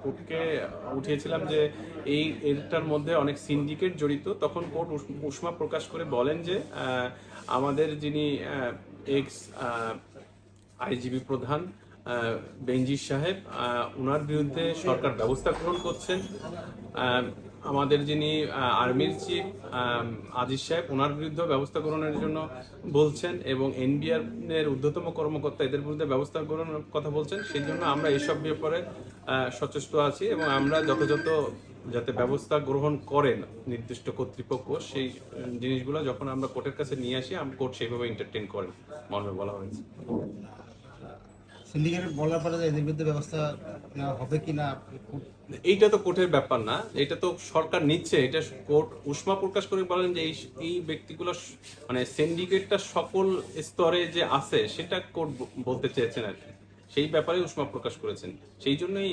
কোর্টকে উঠিয়েছিলাম যে এটার মধ্যে অনেক সিন্ডিকেট জড়িত, তখন কোর্ট উষ্মা প্রকাশ করে বলেন যে আমাদের যিনি এক্স আইজিবি প্রধান বেনজির সাহেব, ওনার বিরুদ্ধে সরকার ব্যবস্থা গ্রহণ করছেন। আমাদের যিনি আর্মির চিফ আজিজ সাহেব, ওনার বিরুদ্ধে ব্যবস্থা গ্রহণের জন্য বলছেন, এবং এনবিআর এর ঊর্ধ্বতম কর্মকর্তা এদের বিরুদ্ধে ব্যবস্থা গ্রহণের কথা বলছেন। সেই জন্য আমরা এসব ব্যাপারে সচেষ্ট আছি, এবং আমরা যথাযথ যাতে ব্যবস্থা গ্রহণ করেন নির্দিষ্ট কর্তৃপক্ষ, সেই জিনিসগুলো যখন আমরা কোর্টের কাছে নিয়ে আসি, কোর্ট সেইভাবে এন্টারটেইন করেন মর্মে বলা হয়েছে। সিন্ডিকেট বলার পরে এদের বিরুদ্ধে ব্যবস্থা নেওয়া হবে কিনা? এইটা তো কোর্টের ব্যাপার না, এটা তো সরকার নিচ্ছে। এটা কোর্ট উষ্মা প্রকাশ করে বলেন যে এই ব্যক্তিগুলো মানে সিন্ডিকেটটা সকল স্তরে যে আছে সেটা কোর্ট বলতে চেয়েছেন আর কি, সেই ব্যাপারে উষ্মা প্রকাশ করেছেন। সেই জন্যই